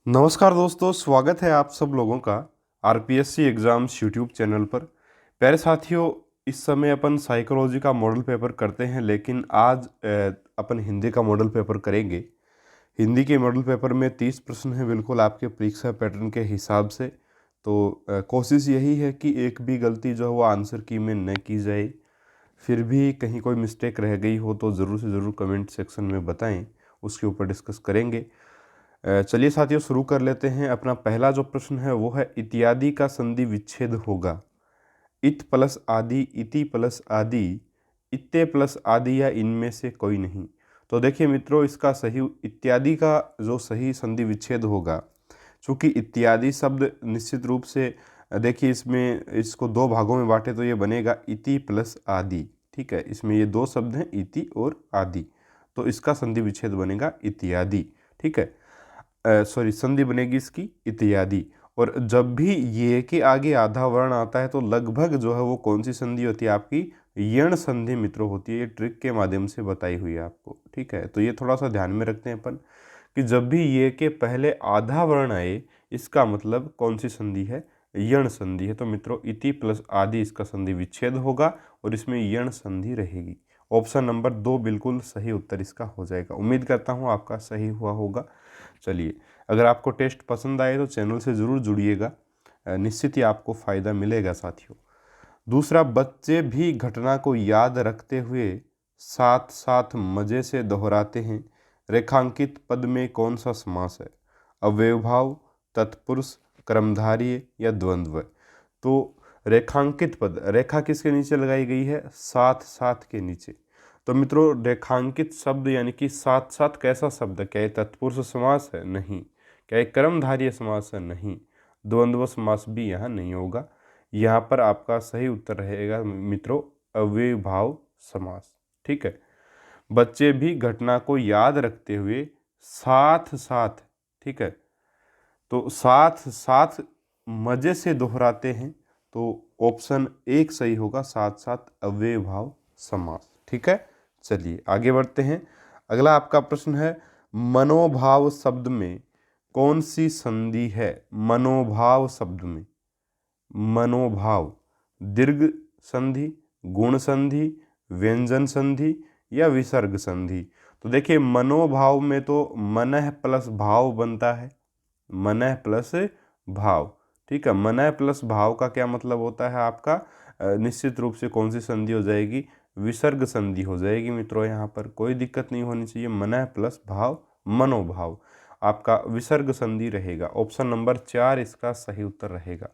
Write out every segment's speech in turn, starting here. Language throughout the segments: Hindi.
नमस्कार दोस्तों, स्वागत है आप सब लोगों का आरपीएससी एग्ज़ाम्स यूट्यूब चैनल पर। प्यारे साथियों, इस समय अपन साइकोलॉजी का मॉडल पेपर करते हैं, लेकिन आज अपन हिंदी का मॉडल पेपर करेंगे। हिंदी के मॉडल पेपर में 30 प्रश्न हैं, बिल्कुल आपके परीक्षा पैटर्न के हिसाब से। तो कोशिश यही है कि एक भी गलती जो है वो आंसर की में न की जाए। फिर भी कहीं कोई मिस्टेक रह गई हो तो ज़रूर से ज़रूर कमेंट सेक्शन में बताएं, उसके ऊपर डिस्कस करेंगे। चलिए साथियों, शुरू कर लेते हैं। अपना पहला जो प्रश्न है वो है, इत्यादि का संधि विच्छेद होगा। इत प्लस आदि, इति प्लस आदि, इत्ते प्लस आदि या इनमें से कोई नहीं। तो देखिए मित्रों, इसका सही इत्यादि का जो सही संधि विच्छेद होगा, चूँकि इत्यादि शब्द निश्चित रूप से देखिए इसमें इसको दो भागों में बांटे तो ये बनेगा इति प्लस आदि। ठीक है, इसमें ये दो शब्द हैं, इति और आदि, तो इसका संधि विच्छेद बनेगा इत्यादि। ठीक है, सॉरी, संधि बनेगी इसकी इत्यादि। और जब भी ये के आगे आधा वर्ण आता है तो लगभग जो है वो कौन सी संधि होती है आपकी, यण संधि मित्रों होती है। ये ट्रिक के माध्यम से बताई हुई है आपको। ठीक है, तो ये थोड़ा सा ध्यान में रखते हैं अपन कि जब भी ये के पहले आधा वर्ण आए, इसका मतलब कौन सी संधि है, यण संधि है। तो मित्रों, इति प्लस आदि इसका संधि विच्छेद होगा और इसमें यण संधि रहेगी। ऑप्शन नंबर 2 बिल्कुल सही उत्तर इसका हो जाएगा। उम्मीद करता हूँ आपका सही हुआ होगा। चलिए, अगर आपको टेस्ट पसंद आए तो चैनल से ज़रूर जुड़िएगा, निश्चित ही आपको फ़ायदा मिलेगा साथियों। दूसरा, बच्चे भी घटना को याद रखते हुए साथ साथ मज़े से दोहराते हैं। रेखांकित पद में कौन सा समास है? अव्ययभाव, तत्पुरुष, कर्मधारय या द्वंद्व? तो रेखांकित पद, रेखा किसके नीचे लगाई गई है? साथ साथ के नीचे। तो मित्रों, रेखांकित शब्द यानी कि साथ साथ कैसा शब्द है? क्या ये तत्पुरुष समास है? नहीं। क्या ये कर्मधारय समास है? नहीं। द्वंद्व समास भी यहाँ नहीं होगा। यहाँ पर आपका सही उत्तर रहेगा मित्रों, अव्ययभाव समास। ठीक है, बच्चे भी घटना को याद रखते हुए साथ साथ, ठीक है, तो साथ साथ मजे से दोहराते हैं, तो ऑप्शन 1 सही होगा, साथ साथ अव्ययभाव समास। ठीक है, चलिए आगे बढ़ते हैं। अगला आपका प्रश्न है, मनोभाव शब्द में कौन सी संधि है? मनोभाव शब्द में, मनोभाव, दीर्घ संधि, गुण संधि, व्यंजन संधि या विसर्ग संधि? तो देखिए, मनोभाव में तो मनः प्लस भाव बनता है, मनः प्लस भाव। ठीक है, मनः प्लस भाव का क्या मतलब होता है आपका? निश्चित रूप से कौन सी संधि हो जाएगी? विसर्ग संधि हो जाएगी मित्रों। यहाँ पर कोई दिक्कत नहीं होनी चाहिए। मनः प्लस भाव, मनोभाव, आपका विसर्ग संधि रहेगा। ऑप्शन नंबर 4 इसका सही उत्तर रहेगा।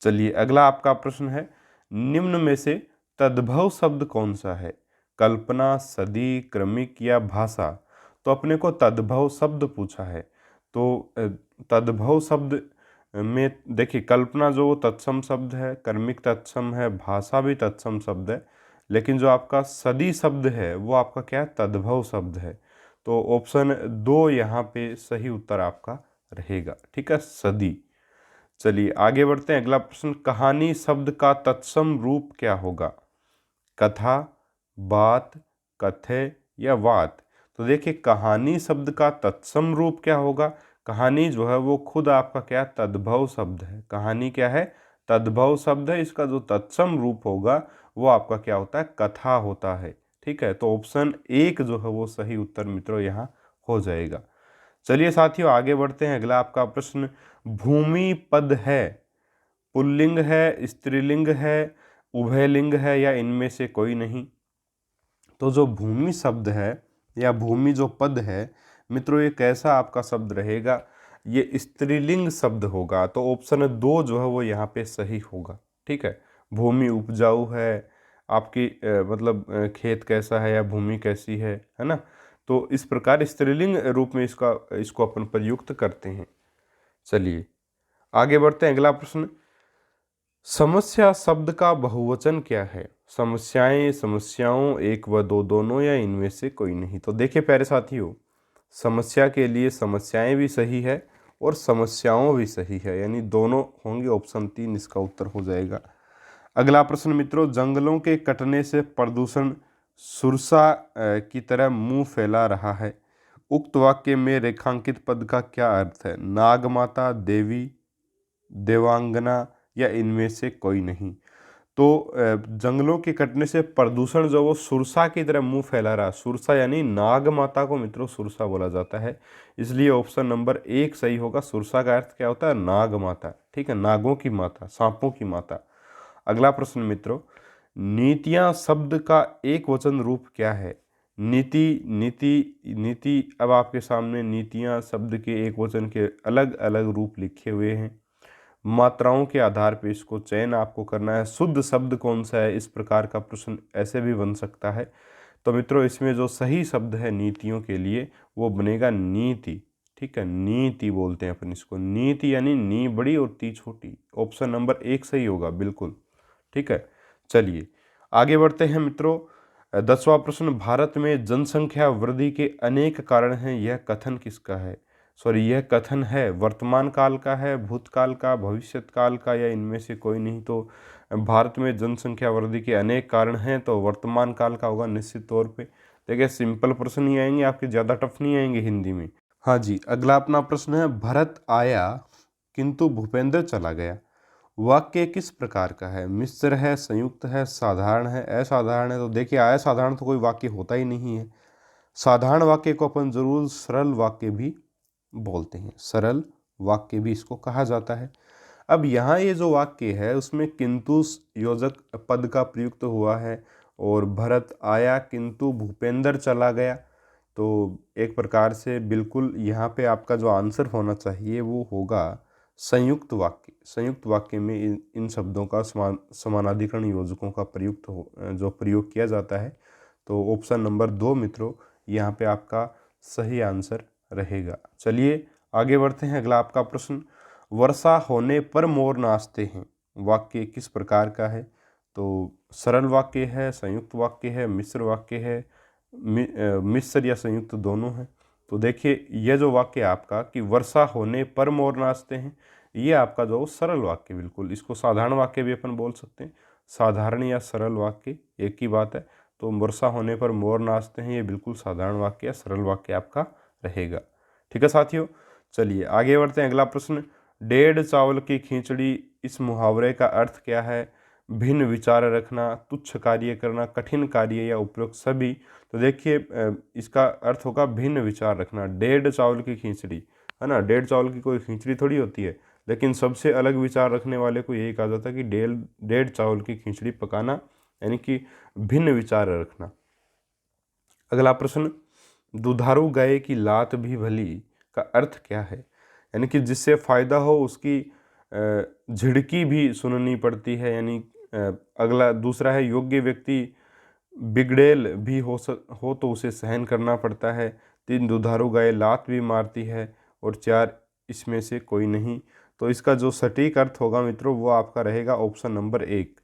चलिए, अगला आपका प्रश्न है, निम्न में से तद्भव शब्द कौन सा है? कल्पना, सदी, क्रमिक या भाषा? तो अपने को तद्भव शब्द पूछा है। तो तद्भव शब्द में देखिए, कल्पना जो तत्सम शब्द है, कर्मिक तत्सम है, भाषा भी तत्सम शब्द है, लेकिन जो आपका सदी शब्द है वो आपका क्या है? तद्भव शब्द है। तो ऑप्शन 2 यहाँ पे सही उत्तर आपका रहेगा। ठीक है, सदी। चलिए आगे बढ़ते हैं। अगला प्रश्न, कहानी शब्द का तत्सम रूप क्या होगा? कथा, बात, कथ्य या वात? तो देखिए, कहानी शब्द का तत्सम रूप क्या होगा? कहानी जो है वो खुद आपका क्या? तद्भव शब्द है। कहानी क्या है? तद्भव शब्द है। इसका जो तत्सम रूप होगा वो आपका क्या होता है? कथा होता है। ठीक है, तो ऑप्शन 1 जो है वो सही उत्तर मित्रों यहाँ हो जाएगा। चलिए साथियों, आगे बढ़ते हैं। अगला आपका प्रश्न, भूमि पद है, पुल्लिंग है, स्त्रीलिंग है, उभयलिंग है या इनमें से कोई नहीं? तो जो भूमि शब्द है या भूमि जो पद है मित्रों, ये कैसा आपका शब्द रहेगा? ये स्त्रीलिंग शब्द होगा। तो ऑप्शन 2 जो है वो यहाँ पे सही होगा। ठीक है, भूमि उपजाऊ है, आपकी मतलब खेत कैसा है या भूमि कैसी है ना? तो इस प्रकार स्त्रीलिंग रूप में इसको अपन प्रयुक्त करते हैं। चलिए आगे बढ़ते हैं। अगला प्रश्न, समस्या शब्द का बहुवचन क्या है? समस्याएं, समस्याओं, एक व दो दोनों या इनमें से कोई नहीं? तो देखिए प्यारे साथियों, समस्या के लिए समस्याएं भी सही है और समस्याओं भी सही है, यानी दोनों होंगे। ऑप्शन 3 इसका उत्तर हो जाएगा। अगला प्रश्न मित्रों, जंगलों के कटने से प्रदूषण सुरसा की तरह मुंह फैला रहा है। उक्त वाक्य में रेखांकित पद का क्या अर्थ है? नागमाता, देवी, देवांगना या इनमें से कोई नहीं। तो जंगलों के कटने से प्रदूषण जो वो सुरसा की तरह मुंह फैला रहा, सुरसा यानी नाग माता को मित्रों सुरसा बोला जाता है, इसलिए ऑप्शन नंबर 1 सही होगा। सुरसा का अर्थ क्या होता है? नाग माता, ठीक है, नागों की माता, सांपों की माता। अगला प्रश्न मित्रों, नीतियां शब्द का एक वचन रूप क्या है? नीति, नीति, नीति। अब आपके सामने नीतियां शब्द के एक वचन के अलग अलग रूप लिखे हुए हैं। मात्राओं के आधार पर इसको चयन आपको करना है। शुद्ध शब्द कौन सा है, इस प्रकार का प्रश्न ऐसे भी बन सकता है। तो मित्रों इसमें जो सही शब्द है नीतियों के लिए वो बनेगा नीति, ठीक है, नीति बोलते हैं अपन इसको। नीति यानी नी बड़ी और ती छोटी। ऑप्शन नंबर 1 सही होगा, बिल्कुल, ठीक है। चलिए आगे बढ़ते हैं मित्रों। 10वां प्रश्न, भारत में जनसंख्या वृद्धि के अनेक कारण हैं, यह कथन किसका है? यह कथन है वर्तमान काल का है, भूतकाल का, भविष्यत काल का, या इनमें से कोई नहीं। तो भारत में जनसंख्या वृद्धि के अनेक कारण हैं, तो वर्तमान काल का होगा निश्चित तौर पे। देखिए सिंपल प्रश्न ही आएंगे आपके, ज़्यादा टफ नहीं आएंगे हिंदी में। हाँ जी, अगला अपना प्रश्न है, भरत आया किंतु भूपेंद्र चला गया, वाक्य किस प्रकार का है? मिश्र है, संयुक्त है, साधारण है, असाधारण है? तो देखिए असाधारण तो कोई वाक्य होता ही नहीं है। साधारण वाक्य को अपन जरूर सरल वाक्य भी बोलते हैं, सरल वाक्य भी इसको कहा जाता है। अब यहाँ ये जो वाक्य है उसमें किंतु योजक पद का प्रयुक्त हुआ है, और भरत आया किंतु भूपेंद्र चला गया। तो एक प्रकार से बिल्कुल यहाँ पे आपका जो आंसर होना चाहिए वो होगा संयुक्त वाक्य। संयुक्त वाक्य में इन शब्दों का समानाधिकरण योजकों का जो प्रयोग किया जाता है। तो ऑप्शन नंबर 2 मित्रों यहाँ पे आपका सही आंसर रहेगा। चलिए आगे बढ़ते हैं। अगला आपका प्रश्न, वर्षा होने पर मोर नाचते हैं, वाक्य किस प्रकार का है? तो सरल वाक्य है, संयुक्त वाक्य है, मिश्र वाक्य है, मिश्र या संयुक्त दोनों है। तो देखिए यह जो वाक्य आपका कि वर्षा होने पर मोर नाचते हैं, ये आपका जो सरल वाक्य, बिल्कुल इसको साधारण वाक्य भी अपन बोल सकते हैं। साधारण या सरल वाक्य एक ही बात है। तो वर्षा होने पर मोर नाचते हैं, ये बिल्कुल साधारण वाक्य या सरल वाक्य आपका रहेगा। ठीक है साथियों, चलिए आगे बढ़ते हैं। अगला प्रश्न, डेढ़ चावल की खिचड़ी, इस मुहावरे का अर्थ क्या है? भिन्न विचार रखना, तुच्छ कार्य करना, कठिन कार्य या उपरोक्त सभी। तो देखिए इसका अर्थ होगा भिन्न विचार रखना। डेढ़ चावल की खिचड़ी है ना, डेढ़ चावल की कोई खिचड़ी थोड़ी होती है, लेकिन सबसे अलग विचार रखने वाले को यही कहा जाता है कि डेढ़ चावल की खिचड़ी पकाना, यानी कि भिन्न विचार रखना। अगला प्रश्न, दुधारू गाय की लात भी भली का अर्थ क्या है? यानी कि जिससे फायदा हो उसकी झिड़की भी सुननी पड़ती है। यानी अगला दूसरा है, योग्य व्यक्ति बिगड़ेल भी हो तो उसे सहन करना पड़ता है। 3, दुधारू गाय लात भी मारती है, और 4, इसमें से कोई नहीं। तो इसका जो सटीक अर्थ होगा मित्रों वो आपका रहेगा ऑप्शन नंबर 1,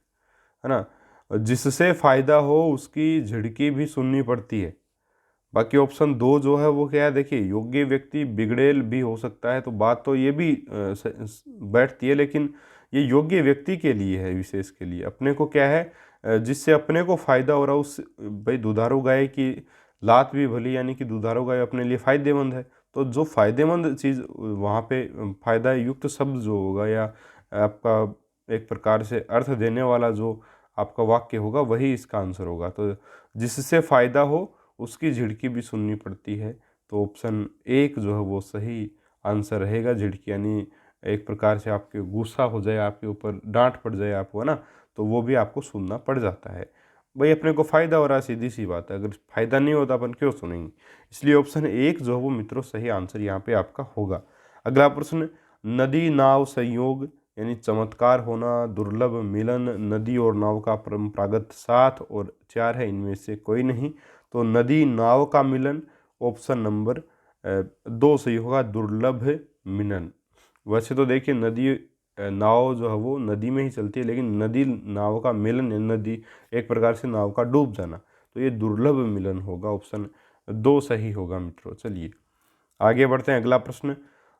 है ना। जिससे फायदा हो उसकी झिड़की भी सुननी पड़ती है। बाकी ऑप्शन 2 जो है वो क्या है? देखिए योग्य व्यक्ति बिगड़ेल भी हो सकता है, तो बात तो ये भी बैठती है, लेकिन ये योग्य व्यक्ति के लिए है, विशेष के लिए। अपने को क्या है, जिससे अपने को फायदा हो रहा है उस, भाई दुधारू गाय की लात भी भली, यानी कि दुधारू गाय अपने लिए फायदेमंद है। तो जो फायदेमंद चीज़ वहाँ पे फायदा युक्त शब्द जो होगा, या आपका एक प्रकार से अर्थ देने वाला जो आपका वाक्य होगा वही इसका आंसर होगा। तो जिससे फायदा हो उसकी झिड़की भी सुननी पड़ती है। तो ऑप्शन 1 जो है वो सही आंसर रहेगा। झिड़की यानी एक प्रकार से आपके गुस्सा हो जाए, आपके ऊपर डांट पड़ जाए आपको, है ना, तो वो भी आपको सुनना पड़ जाता है। भाई अपने को फ़ायदा हो रहा है, सीधी सी बात है, अगर फ़ायदा नहीं होता अपन क्यों सुनेंगे? इसलिए ऑप्शन 1 जो है वो मित्रों सही आंसर यहाँ पे आपका होगा। अगला प्रश्न, नदी नाव संयोग यानी चमत्कार होना, दुर्लभ मिलन, नदी और नाव का परंपरागत साथ, और 4 है इनमें से कोई नहीं। तो नदी नाव का मिलन, ऑप्शन नंबर 2 सही होगा, दुर्लभ मिलन। वैसे तो देखिए नदी नाव जो है वो नदी में ही चलती है, लेकिन नदी नाव का मिलन, नदी एक प्रकार से नाव का डूब जाना, तो ये दुर्लभ मिलन होगा। ऑप्शन 2 सही होगा मित्रों। चलिए आगे बढ़ते हैं। अगला प्रश्न,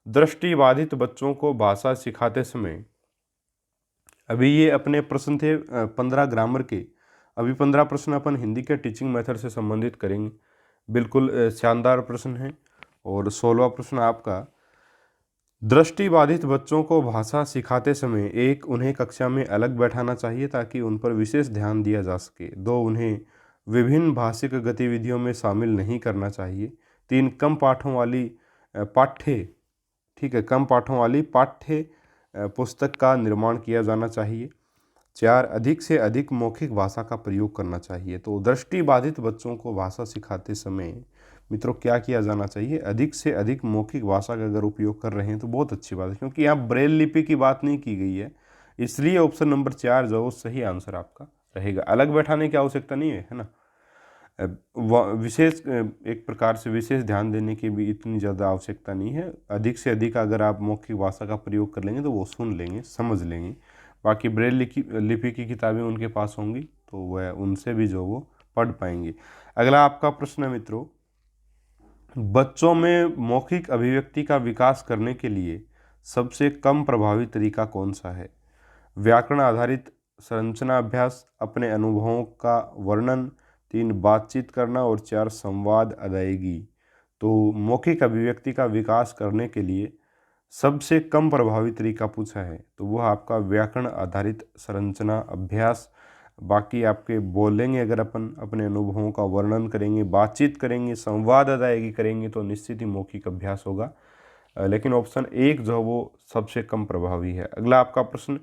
दृष्टिबाधित बच्चों को भाषा सिखाते समय, अभी ये अपने प्रश्न थे 15 ग्रामर के, अभी 15 प्रश्न अपन हिंदी के टीचिंग मेथड से संबंधित करेंगे। बिल्कुल शानदार प्रश्न है। और 16वां प्रश्न आपका, दृष्टिबाधित बच्चों को भाषा सिखाते समय उन्हें कक्षा में अलग बैठाना चाहिए ताकि उन पर विशेष ध्यान दिया जा सके। 2, उन्हें विभिन्न भाषिक गतिविधियों में शामिल नहीं करना चाहिए। 3, कम पाठों वाली पाठ्य ठीक है कम पाठों वाली पाठ्य पुस्तक का निर्माण किया जाना चाहिए। 4, अधिक से अधिक मौखिक भाषा का प्रयोग करना चाहिए। तो दृष्टिबाधित बच्चों को भाषा सिखाते समय मित्रों क्या किया जाना चाहिए, अधिक से अधिक मौखिक भाषा का अगर उपयोग कर रहे हैं तो बहुत अच्छी बात है, क्योंकि यहाँ ब्रेल लिपि की बात नहीं की गई है, इसलिए ऑप्शन नंबर 4 जो सही आंसर आपका रहेगा। अलग बैठाने की आवश्यकता नहीं है ना, विशेष एक प्रकार से विशेष ध्यान देने की भी इतनी ज़्यादा आवश्यकता नहीं है। अधिक से अधिक अगर आप मौखिक भाषा का प्रयोग कर लेंगे तो वो सुन लेंगे, समझ लेंगे। बाकी ब्रेल लिपि की किताबें उनके पास होंगी तो वह उनसे भी जो वो पढ़ पाएंगे। अगला आपका प्रश्न है मित्रों, बच्चों में मौखिक अभिव्यक्ति का विकास करने के लिए सबसे कम प्रभावी तरीका कौन सा है? व्याकरण आधारित संरचना अभ्यास, अपने अनुभवों का वर्णन, 3, बातचीत करना और 4, संवाद अदायगी। तो मौखिक अभिव्यक्ति का विकास करने के लिए सबसे कम प्रभावी तरीका पूछा है तो वह आपका व्याकरण आधारित संरचना अभ्यास। बाकी आपके बोलेंगे, अगर अपन अपने अनुभवों का वर्णन करेंगे, बातचीत करेंगे, संवाद अदायगी करेंगे तो निश्चित ही मौखिक अभ्यास होगा। लेकिन ऑप्शन 1 जो वो सबसे कम प्रभावी है। अगला आपका प्रश्न,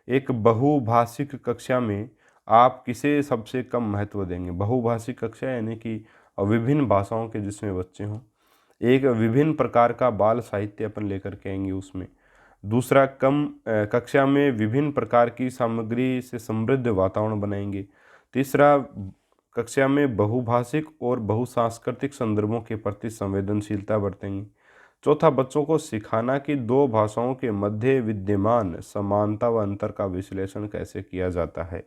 एक बहुभाषिक कक्षा में आप किसे सबसे कम महत्व देंगे? बहुभाषिक कक्षा यानी कि विभिन्न भाषाओं के जिसमें बच्चे हों। एक, विभिन्न प्रकार का बाल साहित्य अपन लेकर के आएंगे उसमें। दूसरा, कक्षा में विभिन्न प्रकार की सामग्री से समृद्ध वातावरण बनाएंगे। तीसरा, कक्षा में बहुभाषिक और बहुसांस्कृतिक संदर्भों के प्रति संवेदनशीलता बरतेंगे। चौथा, बच्चों को सिखाना कि दो भाषाओं के मध्य विद्यमान समानता व अंतर का विश्लेषण कैसे किया जाता है।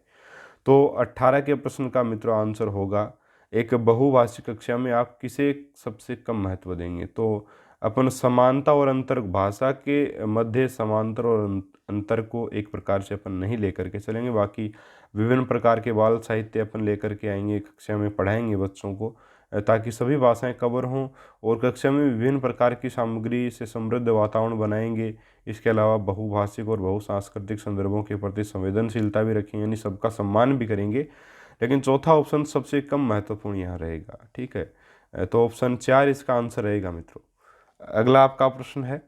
तो 18 के प्रश्न का मित्रों आंसर होगा, एक बहुभाषिक कक्षा में आप किसे सबसे कम महत्व देंगे? तो अपन समानता और अंतर, भाषा के मध्य समांतर और अंतर को एक प्रकार से अपन नहीं लेकर के चलेंगे। बाकी विभिन्न प्रकार के बाल साहित्य अपन लेकर के आएंगे, कक्षा में पढ़ाएंगे बच्चों को, ताकि सभी भाषाएं कवर हों और कक्षा में विभिन्न प्रकार की सामग्री से समृद्ध वातावरण बनाएंगे। इसके अलावा बहुभाषिक और बहुसांस्कृतिक संदर्भों के प्रति संवेदनशीलता भी रखेंगे, यानी सबका सम्मान भी करेंगे। लेकिन चौथा ऑप्शन सबसे कम महत्वपूर्ण यहाँ रहेगा। ठीक है, तो ऑप्शन 4 इसका आंसर रहेगा मित्रों। अगला आपका प्रश्न है,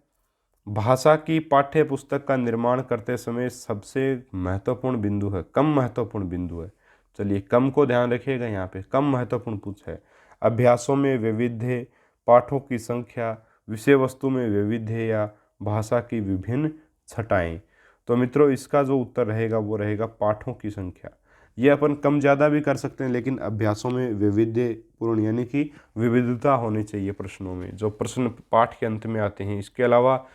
भाषा की पाठ्य पुस्तक का निर्माण करते समय सबसे महत्वपूर्ण बिंदु है, कम महत्वपूर्ण बिंदु है। चलिए कम को ध्यान रखिएगा, यहाँ पे कम महत्वपूर्ण पूछा है। अभ्यासों में वैविध्य, पाठों की संख्या, विषय वस्तु में वैविध्य या भाषा की विभिन्न छटाएं। तो मित्रों इसका जो उत्तर रहेगा वो रहेगा पाठों की संख्या। ये अपन कम ज़्यादा भी कर सकते हैं, लेकिन अभ्यासों में वैविध्यपूर्ण यानी कि विविधता होनी चाहिए प्रश्नों में, जो प्रश्न पाठ के अंत में आते हैं। इसके अलावा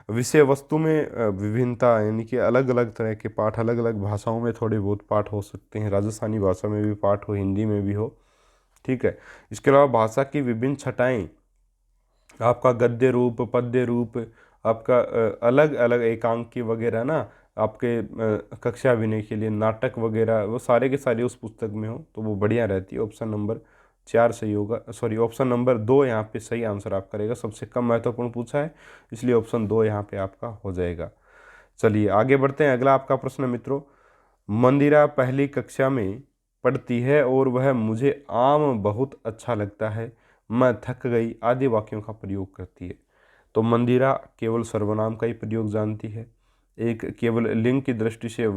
विषय वस्तु में विभिन्नता यानी कि अलग अलग तरह के पाठ, अलग अलग भाषाओं में थोड़े बहुत पाठ हो सकते हैं, राजस्थानी भाषा में भी पाठ हो, हिंदी में भी हो। ठीक है, इसके अलावा भाषा की विभिन्न छटाएं, आपका गद्य रूप, पद्य रूप, आपका अलग अलग एकांकी वगैरह ना, आपके कक्षा अभिनय के लिए नाटक वगैरह, वो सारे के सारे उस पुस्तक में हो तो वो बढ़िया रहती है। ऑप्शन नंबर 4 सही होगा, सॉरी ऑप्शन नंबर 2 यहाँ पे सही आंसर आपका रहेगा। सबसे कम महत्वपूर्ण पूछा है इसलिए ऑप्शन 2 यहाँ पे आपका हो जाएगा। चलिए आगे बढ़ते हैं। अगला आपका प्रश्न मित्रों, मंदिरा पहली कक्षा में पढ़ती है और वह मुझे आम बहुत अच्छा लगता है, मैं थक गई आदि वाक्यों का प्रयोग करती है। तो मंदिरा केवल सर्वनाम का ही प्रयोग जानती है। एक, केवल लिंग की दृष्टि से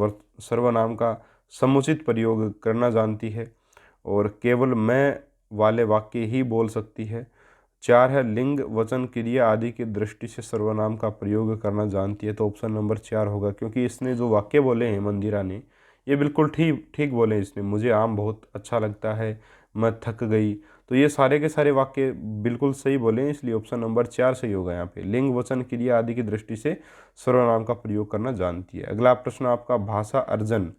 सर्वनाम का समुचित प्रयोग करना जानती है और केवल मैं वाले वाक्य ही बोल सकती है। 4 है, लिंग वचन क्रिया आदि की दृष्टि से सर्वनाम का प्रयोग करना जानती है। तो ऑप्शन नंबर 4 होगा, क्योंकि इसने जो वाक्य बोले हैं मंदिरा ने, ये बिल्कुल ठीक बोले इसने, मुझे आम बहुत अच्छा लगता है, मैं थक गई, तो ये सारे के सारे वाक्य बिल्कुल सही बोले हैं, इसलिए ऑप्शन नंबर 4 सही होगा यहाँ पे। लिंग वचन क्रिया आदि की दृष्टि से सर्वनाम का प्रयोग करना जानती है। अगला प्रश्न आपका, भाषा अर्जन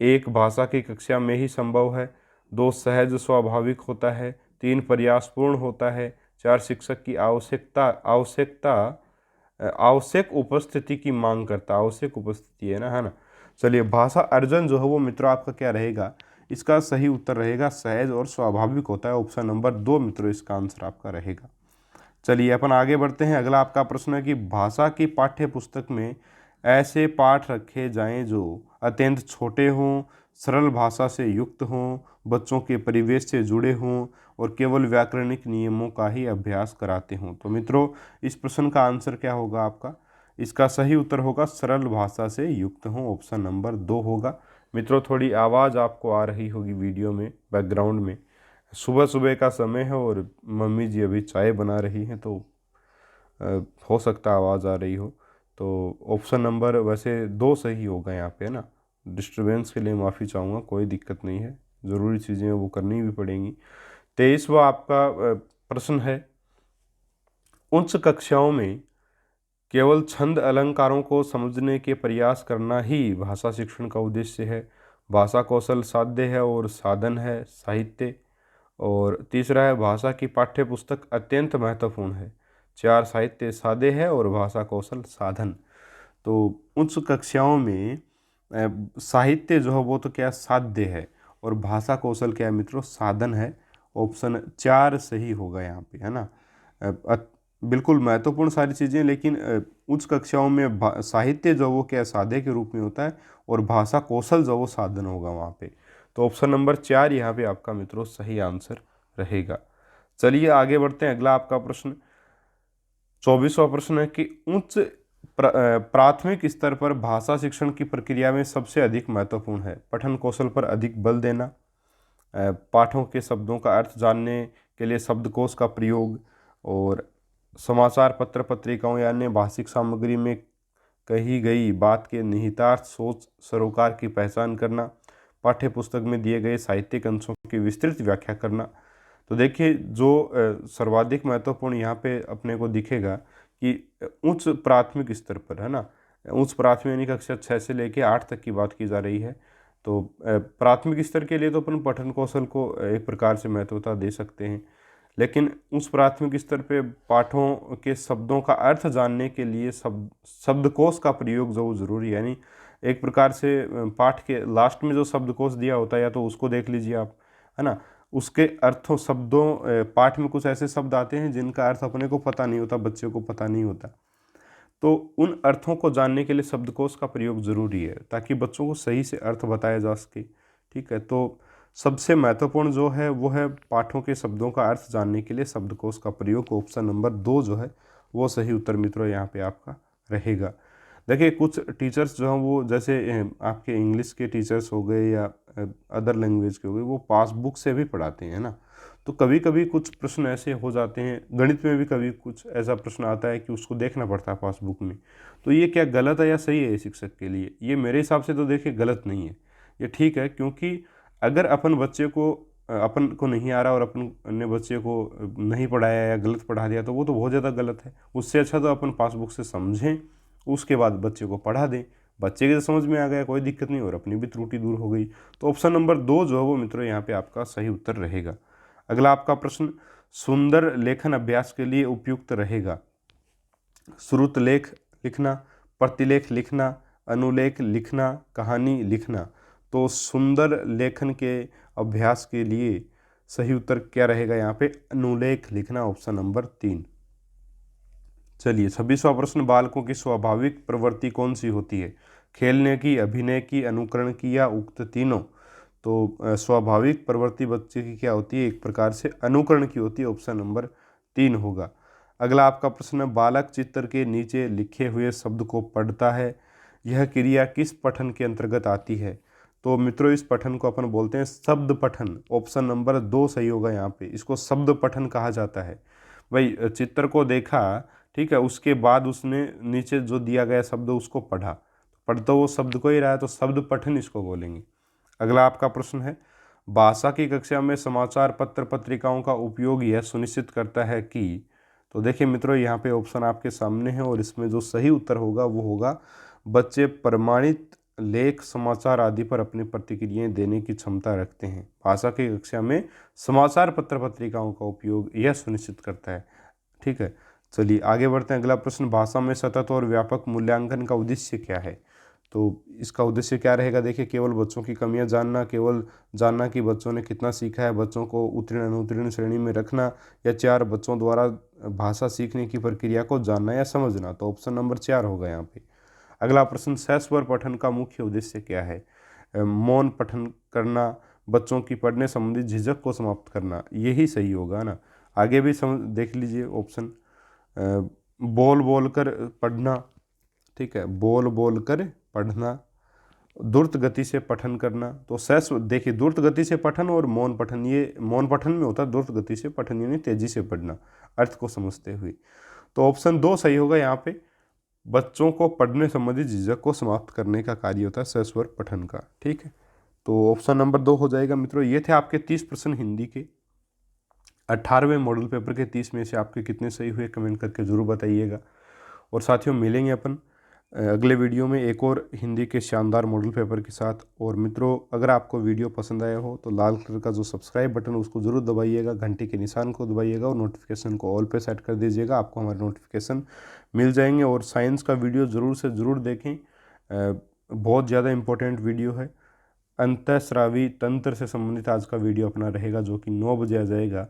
1 भाषा की कक्षा में ही संभव है, 2 सहज स्वाभाविक होता है, 3 प्रयासपूर्ण होता है, 4 शिक्षक की आवश्यक उपस्थिति की मांग करता, आवश्यक उपस्थिति है ना। चलिए भाषा अर्जन जो है वो मित्रों आपका क्या रहेगा, इसका सही उत्तर रहेगा सहज और स्वाभाविक होता है। ऑप्शन नंबर 2 मित्रों इसका आंसर आपका रहेगा। चलिए अपन आगे बढ़ते हैं। अगला आपका प्रश्न है कि भाषा की पाठ्य पुस्तक में ऐसे पाठ रखे जाएं जो अत्यंत छोटे हों, सरल भाषा से युक्त हों, बच्चों के परिवेश से जुड़े हों और केवल व्याकरणिक नियमों का ही अभ्यास कराते हों। तो मित्रों, इस प्रश्न का आंसर क्या होगा आपका? इसका सही उत्तर होगा सरल भाषा से युक्त हों, ऑप्शन नंबर 2 होगा। मित्रों, थोड़ी आवाज़ आपको आ रही होगी वीडियो में, बैकग्राउंड में। सुबह सुबह का समय है और मम्मी जी अभी चाय बना रही हैं, तो हो सकता आवाज़ आ रही हो। तो ऑप्शन नंबर वैसे 2 सही होगा यहाँ पे, है ना। डिस्टरबेंस के लिए माफ़ी चाहूँगा, कोई दिक्कत नहीं है, ज़रूरी चीज़ें वो करनी भी पड़ेंगी। 23वां आपका प्रश्न है, उच्च कक्षाओं में केवल छंद अलंकारों को समझने के प्रयास करना ही भाषा शिक्षण का उद्देश्य है। भाषा कौशल साध्य है और साधन है साहित्य। और तीसरा है, भाषा की पाठ्य पुस्तक अत्यंत महत्वपूर्ण है। 4, साहित्य साध्य है और भाषा कौशल साधन। तो उच्च कक्षाओं में साहित्य जो है वो तो क्या साध्य है, और भाषा कौशल क्या है मित्रों? साधन है। ऑप्शन 4 सही होगा यहाँ पे, है ना। बिल्कुल महत्वपूर्ण सारी चीज़ें, लेकिन उच्च कक्षाओं में साहित्य जो वो क्या साध्य के रूप में होता है, और भाषा कौशल जो वो साधन होगा वहाँ पे। तो ऑप्शन नंबर 4 यहाँ पे आपका मित्रों सही आंसर रहेगा। चलिए आगे बढ़ते हैं। अगला आपका प्रश्न 24वां प्रश्न है कि उच्च प्राथमिक स्तर पर भाषा शिक्षण की प्रक्रिया में सबसे अधिक महत्वपूर्ण है पठन कौशल पर अधिक बल देना, पाठों के शब्दों का अर्थ जानने के लिए शब्दकोश का प्रयोग, और समाचार पत्र पत्रिकाओं या अन्य भाषिक सामग्री में कही गई बात के निहितार्थ सोच सरोकार की पहचान करना, पाठ्य पुस्तक में दिए गए साहित्यिक अंशों की विस्तृत व्याख्या करना। तो देखिए, जो सर्वाधिक महत्वपूर्ण यहाँ पे अपने को दिखेगा कि उच्च प्राथमिक स्तर पर, है ना, उच्च प्राथमिक यानी कक्षा 6 से लेकर 8 तक की बात की जा रही है। तो प्राथमिक स्तर के लिए तो अपन पठन कौशल को एक प्रकार से महत्वता दे सकते हैं, लेकिन उस प्राथमिक स्तर पे पाठों के शब्दों का अर्थ जानने के लिए शब्दकोश का प्रयोग जो ज़रूरी है। यानी एक प्रकार से पाठ के लास्ट में जो शब्दकोश दिया होता है, या तो उसको देख लीजिए आप, है ना। उसके अर्थों शब्दों पाठ में कुछ ऐसे शब्द आते हैं जिनका अर्थ अपने को पता नहीं होता, बच्चे को पता नहीं होता। तो उन अर्थों को जानने के लिए शब्दकोश का प्रयोग ज़रूरी है, ताकि बच्चों को सही से अर्थ बताया जा सके। ठीक है, तो सबसे महत्वपूर्ण जो है वो है पाठों के शब्दों का अर्थ जानने के लिए शब्दकोश का प्रयोग। ऑप्शन नंबर 2 जो है वो सही उत्तर मित्रों यहाँ पे आपका रहेगा। देखिए, कुछ टीचर्स जो हैं वो, जैसे आपके इंग्लिश के टीचर्स हो गए या अदर लैंग्वेज के हो गए, वो पासबुक से भी पढ़ाते हैं ना। तो कभी कभी कुछ प्रश्न ऐसे हो जाते हैं, गणित में भी कभी कुछ ऐसा प्रश्न आता है कि उसको देखना पड़ता है पासबुक में। तो ये क्या गलत है या सही है शिक्षक के लिए? ये मेरे हिसाब से तो देखिए गलत नहीं है, ये ठीक है। क्योंकि अगर अपन बच्चे को अपन को नहीं आ रहा और अपन ने बच्चे को नहीं पढ़ाया या गलत पढ़ा दिया, तो वो तो बहुत ज़्यादा गलत है। उससे अच्छा तो अपन पासबुक से समझें, उसके बाद बच्चे को पढ़ा दें। बच्चे के समझ में आ गया, कोई दिक्कत नहीं, और अपनी भी त्रुटि दूर हो गई। तो ऑप्शन नंबर 2 जो है वो मित्रों यहाँ पे आपका सही उत्तर रहेगा। अगला आपका प्रश्न सुंदर लेखन अभ्यास के लिए उपयुक्त रहेगा। श्रुत लेख लिखना, प्रतिलेख लिखना, अनुलेख लिखना, कहानी लिखना। तो सुंदर लेखन के अभ्यास के लिए सही उत्तर क्या रहेगा यहाँ पे? अनुलेख लिखना, ऑप्शन नंबर 3। चलिए 26वां प्रश्न, बालकों की स्वाभाविक प्रवृत्ति कौन सी होती है? खेलने की, अभिनय की, अनुकरण की, या उक्त तीनों? तो स्वाभाविक प्रवृत्ति बच्चे की क्या होती है? एक प्रकार से अनुकरण की होती है, ऑप्शन नंबर 3 होगा। अगला आपका प्रश्न, बालक चित्र के नीचे लिखे हुए शब्द को पढ़ता है, यह क्रिया किस पठन के अंतर्गत आती है? तो मित्रों, इस पठन को अपन बोलते हैं शब्द पठन। ऑप्शन नंबर 2 सही होगा यहाँ पे, इसको शब्द पठन कहा जाता है। भाई, चित्र को देखा, ठीक है, उसके बाद उसने नीचे जो दिया गया शब्द उसको पढ़ा, पढ़ तो वो शब्द को ही रहा है, तो शब्द पठन इसको बोलेंगे। अगला आपका प्रश्न है, भाषा की कक्षा में समाचार पत्र पत्रिकाओं का उपयोग यह सुनिश्चित करता है कि? तो देखिए मित्रों, यहाँ पे ऑप्शन आपके सामने है, और इसमें जो सही उत्तर होगा वो होगा बच्चे प्रमाणित लेख समाचार आदि पर अपनी प्रतिक्रियाएं देने की क्षमता रखते हैं। भाषा की कक्षा में समाचार पत्र पत्रिकाओं का उपयोग यह सुनिश्चित करता है। ठीक है, चलिए आगे बढ़ते हैं। अगला प्रश्न, भाषा में सतत और व्यापक मूल्यांकन का उद्देश्य क्या है? तो इसका उद्देश्य क्या रहेगा, देखिए केवल बच्चों की कमियां जानना, केवल जानना कि बच्चों ने कितना सीखा है, बच्चों को उत्तीर्ण अनुत्तीर्ण श्रेणी में रखना, या 4 बच्चों द्वारा भाषा सीखने की प्रक्रिया को जानना या समझना। तो ऑप्शन नंबर 4 होगा यहाँ पे। अगला प्रश्न, सहस्वर पठन का मुख्य उद्देश्य क्या है? मौन पठन करना, बच्चों की पढ़ने संबंधी झिझक को समाप्त करना, यही सही होगा ना। आगे भी देख लीजिए ऑप्शन, बोल बोल कर पढ़ना, ठीक है, बोल बोल कर पढ़ना, द्रुत गति से पठन करना। तो सहस्व, देखिए द्रुत गति से पठन और मौन पठन, ये मौन पठन में होता है द्रुत गति से पठन, यानी तेजी से पढ़ना अर्थ को समझते हुए। तो ऑप्शन 2 सही होगा यहाँ पे, बच्चों को पढ़ने संबंधी झिझक को समाप्त करने का कार्य होता है सहस्वर पठन का, ठीक है। तो ऑप्शन नंबर 2 हो जाएगा मित्रों। ये थे आपके 30 प्रश्न हिंदी के 18वें मॉडल पेपर के। 30 में से आपके कितने सही हुए कमेंट करके ज़रूर बताइएगा। और साथियों मिलेंगे अपन अगले वीडियो में एक और हिंदी के शानदार मॉडल पेपर के साथ। और मित्रों अगर आपको वीडियो पसंद आया हो तो लाल कलर का जो सब्सक्राइब बटन उसको ज़रूर दबाइएगा, घंटी के निशान को दबाइएगा और नोटिफिकेशन को ऑल पे सेट कर दीजिएगा, आपको हमारे नोटिफिकेशन मिल जाएंगे। और साइंस का वीडियो ज़रूर से ज़रूर देखें, बहुत ज़्यादा इम्पोर्टेंट वीडियो है। अंतःस्रावी तंत्र से संबंधित आज का वीडियो अपना रहेगा जो कि 9 बजे आ जाएगा।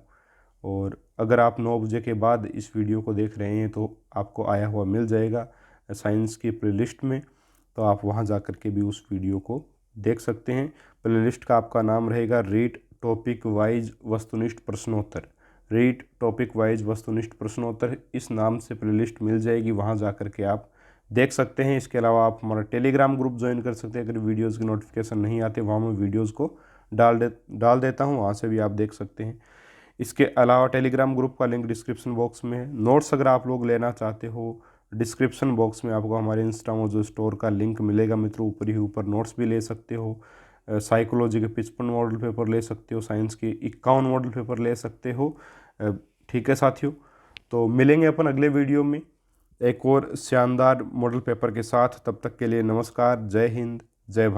और अगर आप 9 बजे के बाद इस वीडियो को देख रहे हैं तो आपको आया हुआ मिल जाएगा साइंस की प्लेलिस्ट में, तो आप वहां जा कर के भी उस वीडियो को देख सकते हैं। प्लेलिस्ट का आपका नाम रहेगा रीड टॉपिक वाइज वस्तुनिष्ठ प्रश्नोत्तर। रीड टॉपिक वाइज वस्तुनिष्ठ प्रश्नोत्तर, इस नाम से प्लेलिस्ट मिल जाएगी, वहां जा कर के आप देख सकते हैं। इसके अलावा आप हमारा टेलीग्राम ग्रुप ज्वाइन कर सकते हैं। अगर वीडियोज़ की नोटिफिकेशन नहीं आते वहाँ मैं वीडियोज़ को डाल देता हूँ, वहाँ से भी आप देख सकते हैं। इसके अलावा टेलीग्राम ग्रुप का लिंक डिस्क्रिप्शन बॉक्स में है। नोट्स अगर आप लोग लेना चाहते हो, डिस्क्रिप्शन बॉक्स में आपको हमारे इंस्टा मोजो स्टोर का लिंक मिलेगा मित्रों, ऊपर ही ऊपर नोट्स भी ले सकते हो। साइकोलॉजी के 55 मॉडल पेपर ले सकते हो, साइंस के 51 मॉडल पेपर ले सकते हो, ठीक है साथियों। तो मिलेंगे अपन अगले वीडियो में एक और शानदार मॉडल पेपर के साथ। तब तक के लिए नमस्कार, जय हिंद, जय भारत।